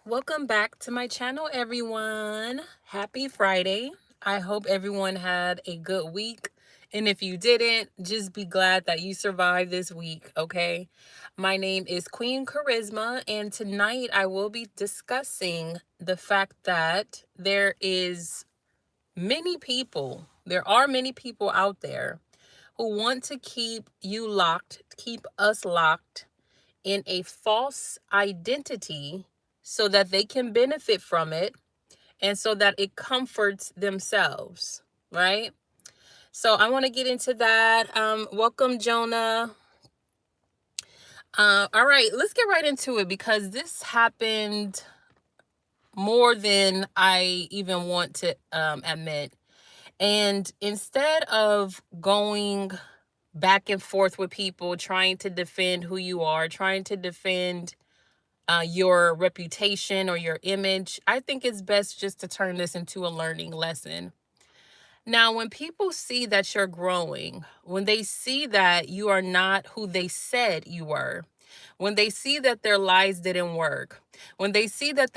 Welcome back to my channel, everyone. Happy Friday. I hope everyone had a good week. And if you didn't, just be glad that you survived this week, okay? My name is Queen Karizma, and tonight I will be discussing the fact that there are many people out there who want to keep you locked, keep us locked in a false identity so that they can benefit from it and so that it comforts themselves, right? So I want to get into that. Welcome, Jonah. All right, let's get right into it because this happened more than I even want to admit. And instead of going back and forth with people, trying to defend who you are, trying to defend your reputation or your image, I think it's best just to turn this into a learning lesson. Now, when people see that you're growing, when they see that you are not who they said you were, when they see that their lies didn't work, when they see that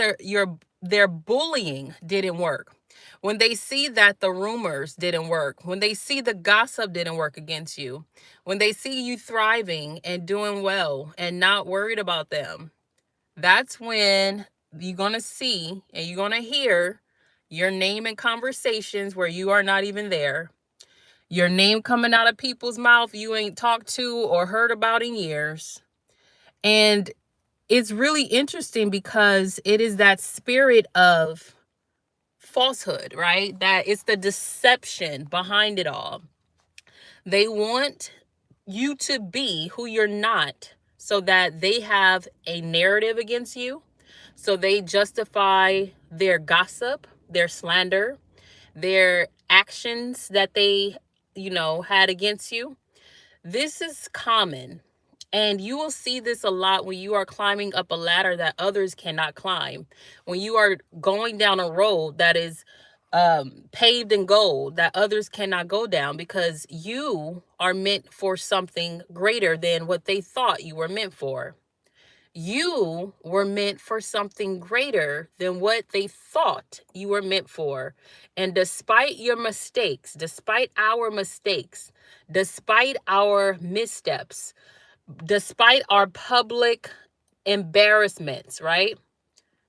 their bullying didn't work, when they see that the rumors didn't work, when they see the gossip didn't work against you, when they see you thriving and doing well and not worried about them, that's when you're going to see and you're going to hear your name in conversations where you are not even there. Your name coming out of people's mouth you ain't talked to or heard about in years. And it's really interesting because it is that spirit of falsehood, right? That it's the deception behind it all. They want you to be who you're not so that they have a narrative against you. So they justify their gossip, their slander, their actions that they, had against you. This is common. And you will see this a lot when you are climbing up a ladder that others cannot climb. When you are going down a road that is paved in gold that others cannot go down because you are meant for something greater than what they thought you were meant for. You were meant for something greater than what they thought you were meant for. And despite your mistakes, despite our mistakes, despite our missteps, despite our public embarrassments, right?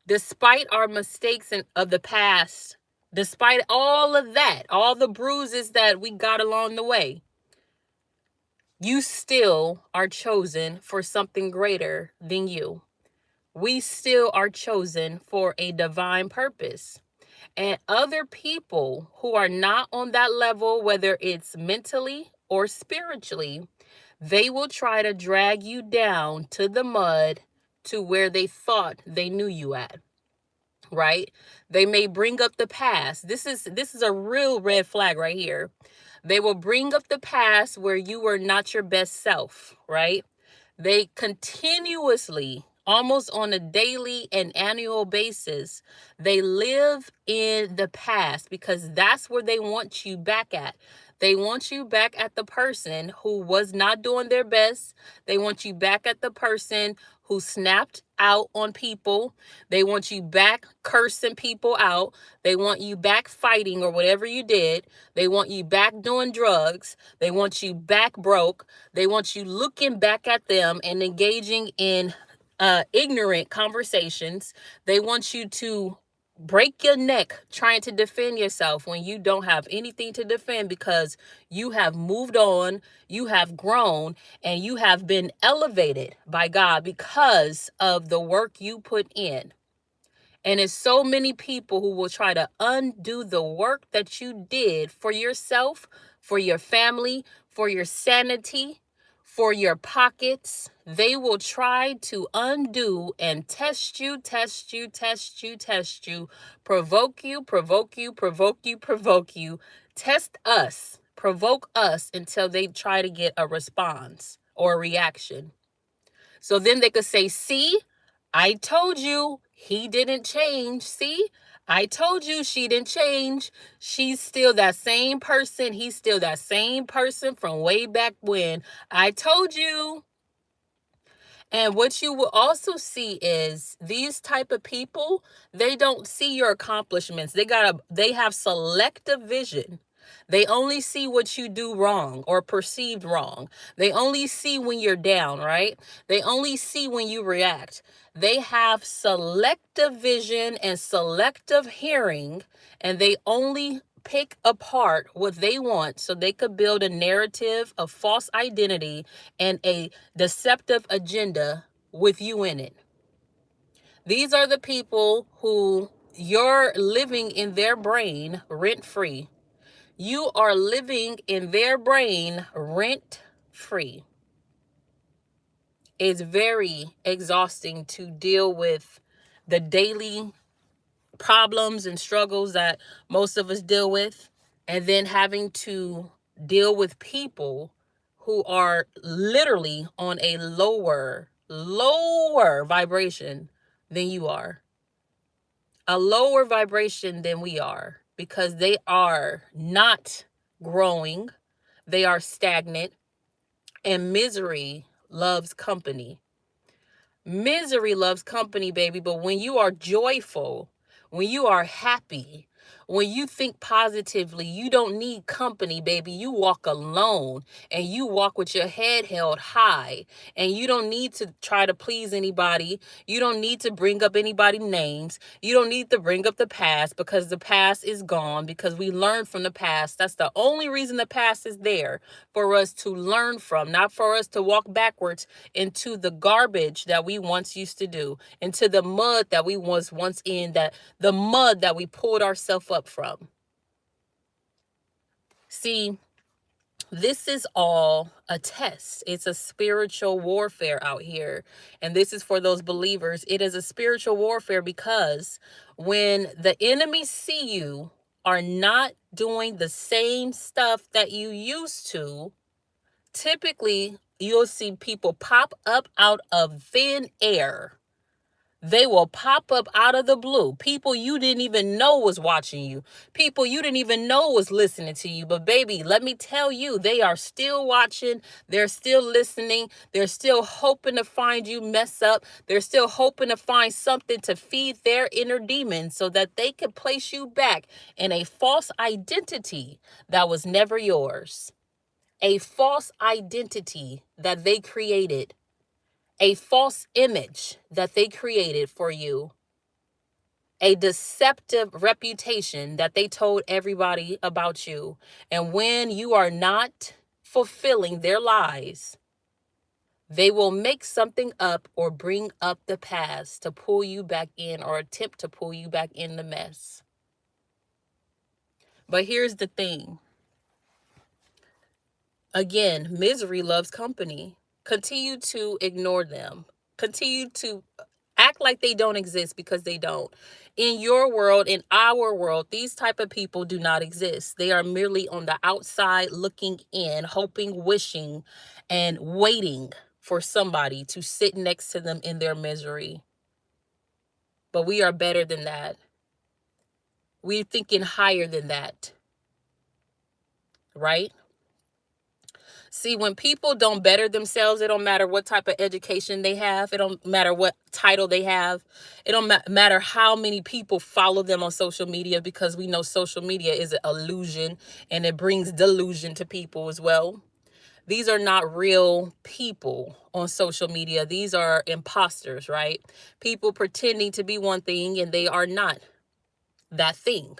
Despite our mistakes of the past, despite all of that, all the bruises that we got along the way, you still are chosen for something greater than you. We still are chosen for a divine purpose. And other people who are not on that level, whether it's mentally or spiritually, they will try to drag you down to the mud to where they thought they knew you at, right? They may bring up the past. This is a real red flag right here. They will bring up the past where you were not your best self, right? They continuously, almost on a daily and annual basis, they live in the past because that's where they want you back at. They want you back at the person who was not doing their best. They want you back at the person who snapped out on people. They want you back cursing people out. They want you back fighting or whatever you did. They want you back doing drugs. They want you back broke. They want you looking back at them and engaging in ignorant conversations. They want you to break your neck trying to defend yourself when you don't have anything to defend because you have moved on, you have grown, and you have been elevated by God because of the work you put in. And it's so many people who will try to undo the work that you did for yourself, for your family, for your sanity, for your pockets. They will try to undo and test you, test you, test you, test you, provoke you, provoke you, provoke you, provoke you, test us, provoke us until they try to get a response or a reaction. So then they could say, see, I told you he didn't change. See, I told you she didn't change. She's still that same person. He's still that same person from way back when. I told you. And what you will also see is these type of people, they don't see your accomplishments. They have selective vision. They only see what you do wrong or perceived wrong. They only see when you're down, right? They only see when you react. They have selective vision and selective hearing, and they only pick apart what they want so they could build a narrative of false identity and a deceptive agenda with you in it. These are the people who you're living in their brain rent free. You are living in their brain rent free. It's very exhausting to deal with the daily problems and struggles that most of us deal with, and then having to deal with people who are literally on a lower vibration than you are, a lower vibration than we are, because they are not growing, they are stagnant, and misery loves company. Misery loves company, baby. But when you are joyful, when you are happy, when you think positively, you don't need company, baby. You walk alone, and you walk with your head held high, and you don't need to try to please anybody. You don't need to bring up anybody's names. You don't need to bring up the past, because the past is gone, because we learned from the past. That's the only reason the past is there, for us to learn from, not for us to walk backwards into the garbage that we once used to do, into the mud that we was once in, that the mud that we pulled ourselves up from. See, this is all a test. It's a spiritual warfare out here. And this is for those believers. It is a spiritual warfare, because when the enemy see you are not doing the same stuff that you used to, typically you'll see people pop up out of thin air. They will pop up out of the blue. People you didn't even know was watching you. People you didn't even know was listening to you. But baby, let me tell you, they are still watching. They're still listening. They're still hoping to find you mess up. They're still hoping to find something to feed their inner demons so that they can place you back in a false identity that was never yours. A false identity that they created, a false image that they created for you, a deceptive reputation that they told everybody about you. And when you are not fulfilling their lies, they will make something up or bring up the past to pull you back in, or attempt to pull you back in the mess. But here's the thing. Again, misery loves company. Continue to ignore them. Continue to act like they don't exist, because they don't. In your world, in our world, these type of people do not exist. They are merely on the outside looking in, hoping, wishing, and waiting for somebody to sit next to them in their misery. But we are better than that. We're thinking higher than that, right? See, when people don't better themselves, it don't matter what type of education they have. It don't matter what title they have. It don't matter how many people follow them on social media, because we know social media is an illusion, and it brings delusion to people as well. These are not real people on social media. These are imposters, right? People pretending to be one thing and they are not that thing.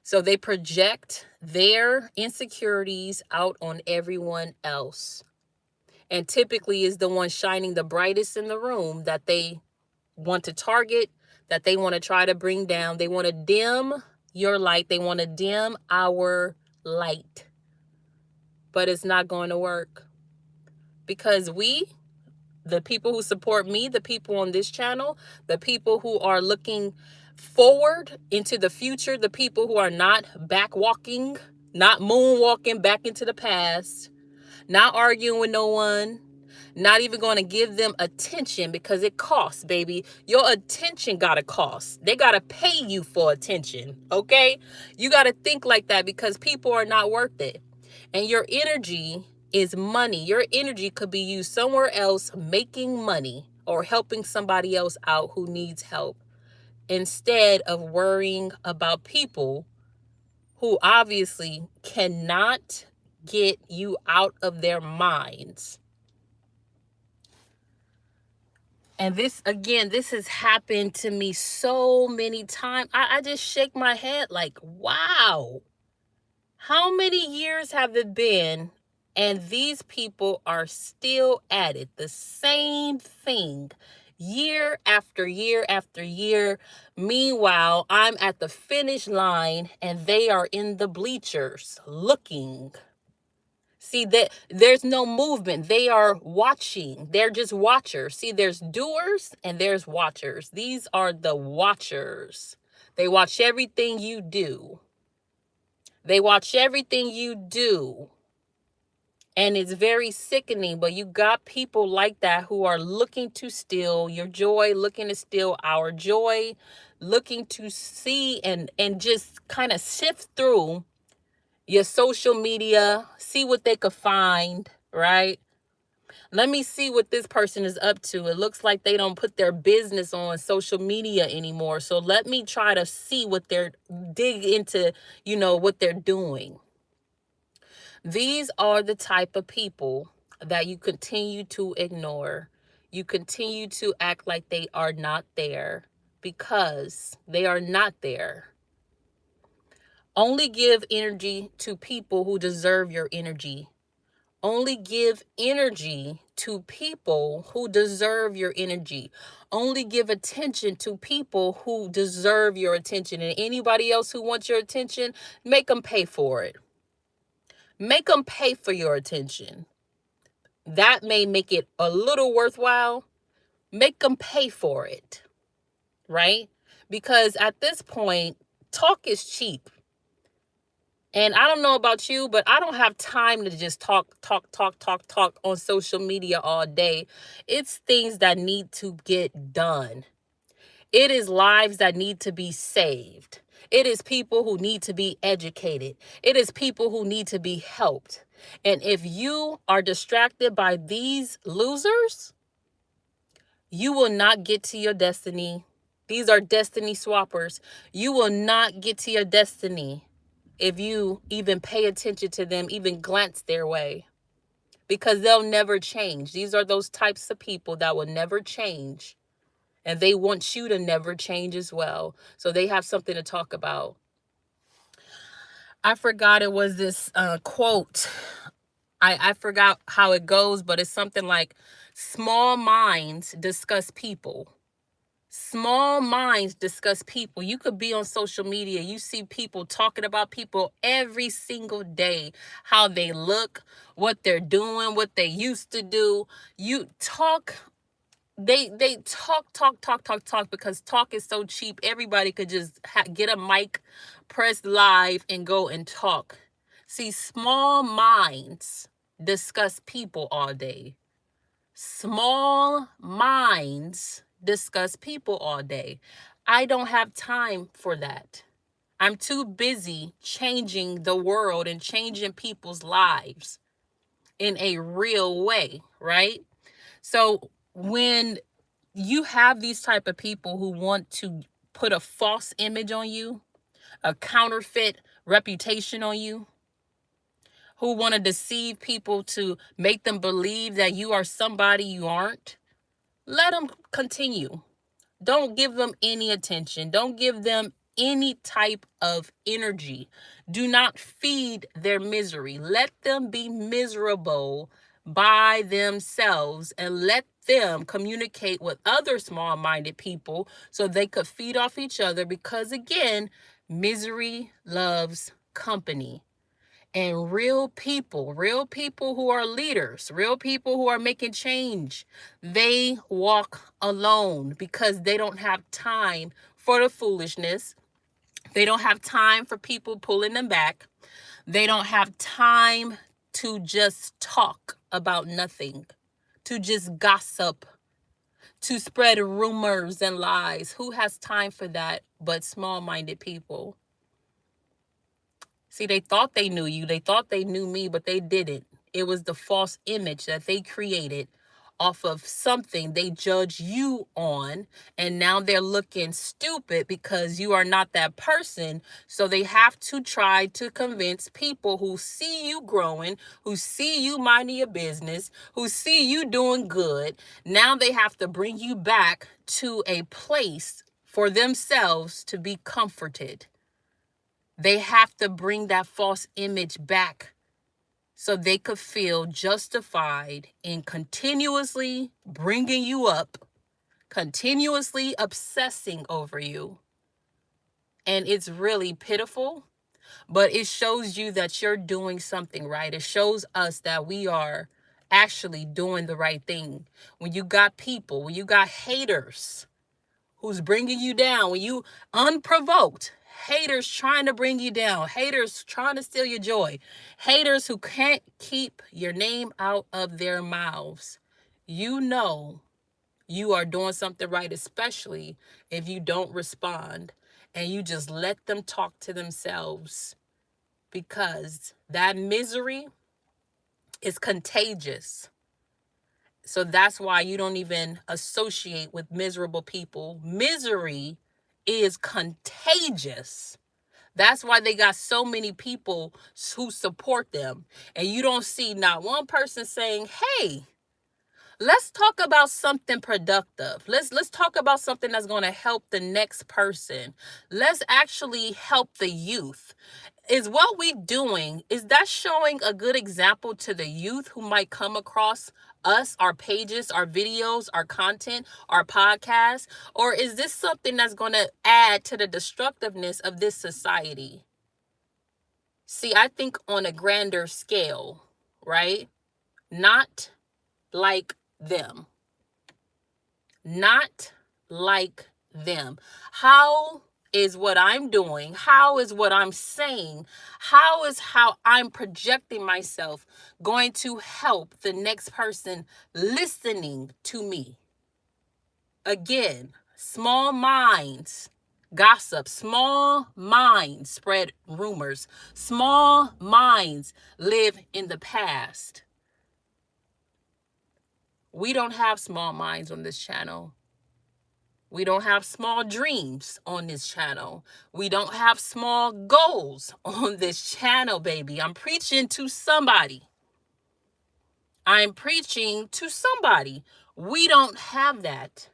So they project their insecurities out on everyone else, and typically is the one shining the brightest in the room that they want to target, that they want to try to bring down. They want to dim your light. They want to dim our light. But it's not going to work, because the people who support me, the people on this channel, the people who are looking forward into the future, the people who are not back walking, not moonwalking back into the past, not arguing with no one, not even going to give them attention, because it costs, baby. Your attention got to cost. They got to pay you for attention, okay? You got to think like that, because people are not worth it. And your energy is money. Your energy could be used somewhere else making money or helping somebody else out who needs help, instead of worrying about people who obviously cannot get you out of their minds. And this, again, this has happened to me so many times. I just shake my head like, wow, how many years have it been? And these people are still at it. The same thing year after year after year. Meanwhile, I'm at the finish line and they are in the bleachers looking. See, that there's no movement. They are watching. They're just watchers. See, there's doers and there's watchers. These are the watchers. They watch everything you do. They watch everything you do. And it's very sickening, but you got people like that who are looking to steal your joy, looking to steal our joy, looking to see and just kind of sift through your social media, see what they could find, right? Let me see what this person is up to. It looks like they don't put their business on social media anymore. So let me try to see what they're dig into, what they're doing. These are the type of people that you continue to ignore. You continue to act like they are not there because they are not there. Only give energy to people who deserve your energy. Only give energy to people who deserve your energy. Only give attention to people who deserve your attention. And anybody else who wants your attention, make them pay for it. Make them pay for your attention. That may make it a little worthwhile. Make them pay for it, right? Because at this point, talk is cheap. And I don't know about you, but I don't have time to just talk on social media all day. It's things that need to get done. It is lives that need to be saved. It is people who need to be educated. It is people who need to be helped. And if you are distracted by these losers, you will not get to your destiny. These are destiny swappers. You will not get to your destiny if you even pay attention to them, even glance their way, because they'll never change. These are those types of people that will never change, and they want you to never change as well. So they have something to talk about. I forgot it was this quote. I forgot how it goes, but it's something like, small minds discuss people. Small minds discuss people. You could be on social media. You see people talking about people every single day, how they look, what they're doing, what they used to do. You talk, they talk because talk is so cheap. Everybody could just get a mic, press live and go and talk. See, small minds discuss people all day. Small minds discuss people all day. I don't have time for that. I'm too busy changing the world and changing people's lives in a real way, right? So when you have these type of people who want to put a false image on you, a counterfeit reputation on you, who want to deceive people to make them believe that you are somebody you aren't, let them continue. Don't give them any attention. Don't give them any type of energy. Do not feed their misery. Let them be miserable by themselves and let them communicate with other small-minded people so they could feed off each other, because again, misery loves company. And real people who are leaders, real people who are making change, they walk alone because they don't have time for the foolishness. They don't have time for people pulling them back. They don't have time to just talk about nothing, to just gossip, to spread rumors and lies. Who has time for that but small-minded people? See, they thought they knew you. They thought they knew me, but they didn't. It was the false image that they created off of something they judge you on, and now they're looking stupid because you are not that person. So they have to try to convince people who see you growing, who see you minding your business, who see you doing good. Now they have to bring you back to a place for themselves to be comforted. They have to bring that false image back so they could feel justified in continuously bringing you up, continuously obsessing over you. And it's really pitiful, but it shows you that you're doing something right. It shows us that we are actually doing the right thing. When you got people, when you got haters who's bringing you down, when you unprovoked, haters trying to bring you down, haters trying to steal your joy, haters who can't keep your name out of their mouths, you know you are doing something right, especially if you don't respond and you just let them talk to themselves, because that misery is contagious. So that's why you don't even associate with miserable people. Misery is contagious. That's why they got so many people who support them. And you don't see not one person saying, hey, let's talk about something productive. Let's talk about something that's going to help the next person. Let's actually help the youth. Is what we doing, is that showing a good example to the youth who might come across us, our pages, our videos, our content, our podcasts? Or is this something that's going to add to the destructiveness of this society? See, I think on a grander scale, right? Not like them. Not like them. How is what I'm doing? How is what I'm saying? How is how I'm projecting myself going to help the next person listening to me? Again, small minds gossip, small minds spread rumors, small minds live in the past. We don't have small minds on this channel. We don't have small dreams on this channel. We don't have small goals on this channel, baby. I'm preaching to somebody. I'm preaching to somebody. We don't have that.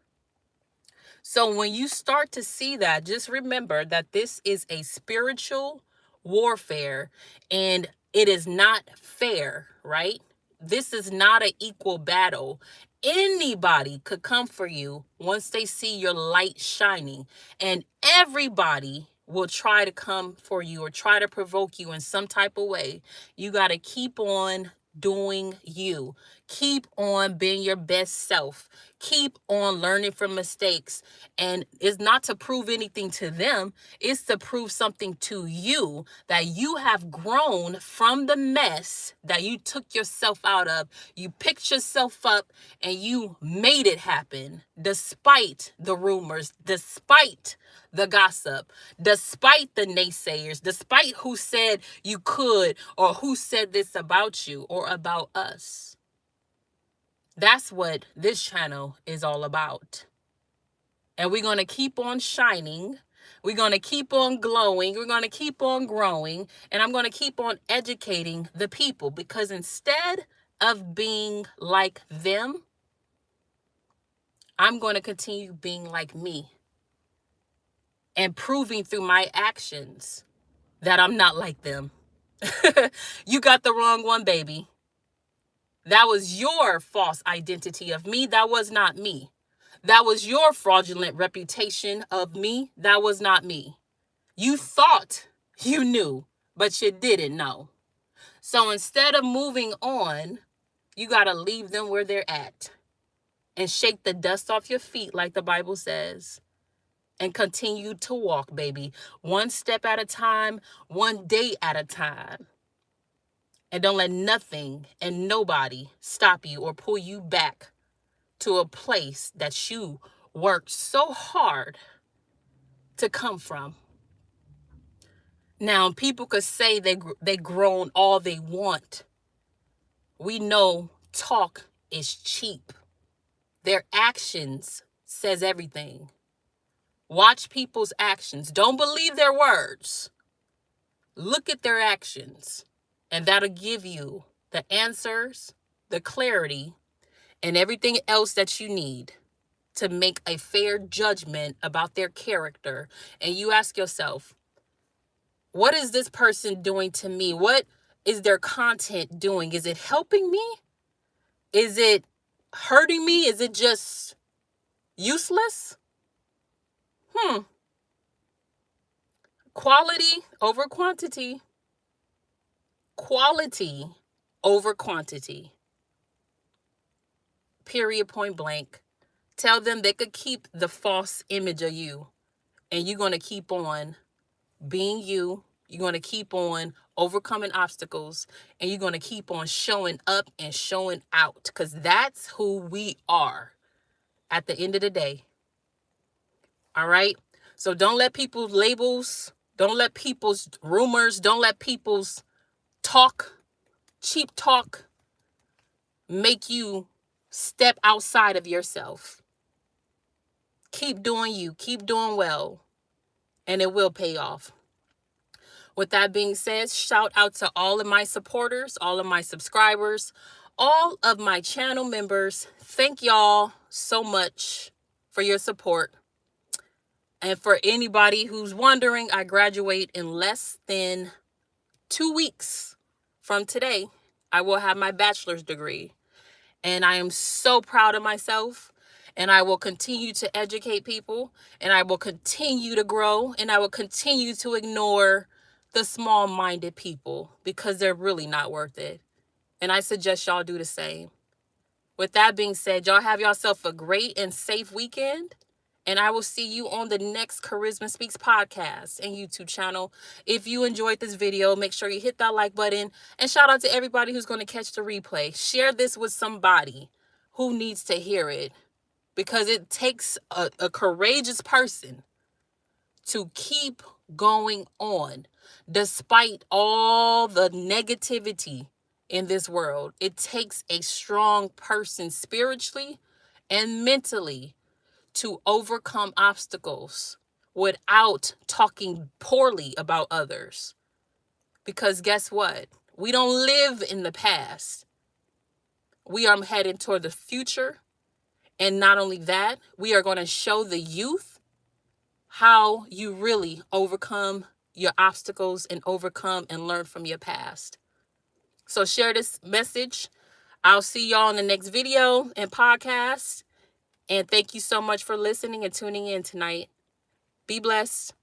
So when you start to see that, just remember that this is a spiritual warfare and it is not fair, right? This is not an equal battle. Anybody could come for you once they see your light shining, and everybody will try to come for you or try to provoke you in some type of way. You got to keep on doing you. Keep on being your best self. Keep on learning from mistakes. And it's not to prove anything to them. It's to prove something to you, that you have grown from the mess that you took yourself out of. You picked yourself up and you made it happen despite the rumors, despite the gossip, despite the naysayers, despite who said you could or who said this about you or about us. That's what this channel is all about. And we're going to keep on shining. We're going to keep on glowing. We're going to keep on growing. And I'm going to keep on educating the people, because instead of being like them, I'm going to continue being like me and proving through my actions that I'm not like them. You got the wrong one, baby. That was your false identity of me. That was not me. That was your fraudulent reputation of me. That was not me. You thought you knew, but you didn't know. So instead of moving on, you got to leave them where they're at and shake the dust off your feet, like the Bible says, and continue to walk, baby. One step at a time, one day at a time. And don't let nothing and nobody stop you or pull you back to a place that you worked so hard to come from. Now, people could say they grown all they want. We know talk is cheap. Their actions says everything. Watch people's actions. Don't believe their words. Look at their actions. And that'll give you the answers, the clarity, and everything else that you need to make a fair judgment about their character. And you ask yourself, what is this person doing to me? What is their content doing? Is it helping me? Is it hurting me? Is it just useless? Quality over quantity. Quality over quantity. Period, point blank. Tell them they could keep the false image of you, and you're going to keep on being you. You're going to keep on overcoming obstacles, and you're going to keep on showing up and showing out, because that's who we are at the end of the day. All right? So don't let people's labels, don't let people's rumors, don't let people's talk, cheap talk, make you step outside of yourself. Keep doing you, keep doing well, and it will pay off. With that being said, shout out to all of my supporters, all of my subscribers, all of my channel members. Thank y'all so much for your support. And for anybody who's wondering, I graduate in less than 2 weeks from today. I will have my bachelor's degree. And I am so proud of myself. And I will continue to educate people. And I will continue to grow. And I will continue to ignore the small-minded people, because they're really not worth it. And I suggest y'all do the same. With that being said, y'all have yourself a great and safe weekend. And I will see you on the next Karizma Speaks podcast and YouTube channel. If you enjoyed this video, make sure you hit that like button. And shout out to everybody who's going to catch the replay. Share this with somebody who needs to hear it, because it takes a courageous person to keep going on despite all the negativity in this world. It takes a strong person spiritually and mentally to overcome obstacles without talking poorly about others. Because guess what? We don't live in the past. We are heading toward the future. And not only that, we are going to show the youth how you really overcome your obstacles and overcome and learn from your past. So share this message. I'll see y'all in the next video and podcast. And thank you so much for listening and tuning in tonight. Be blessed.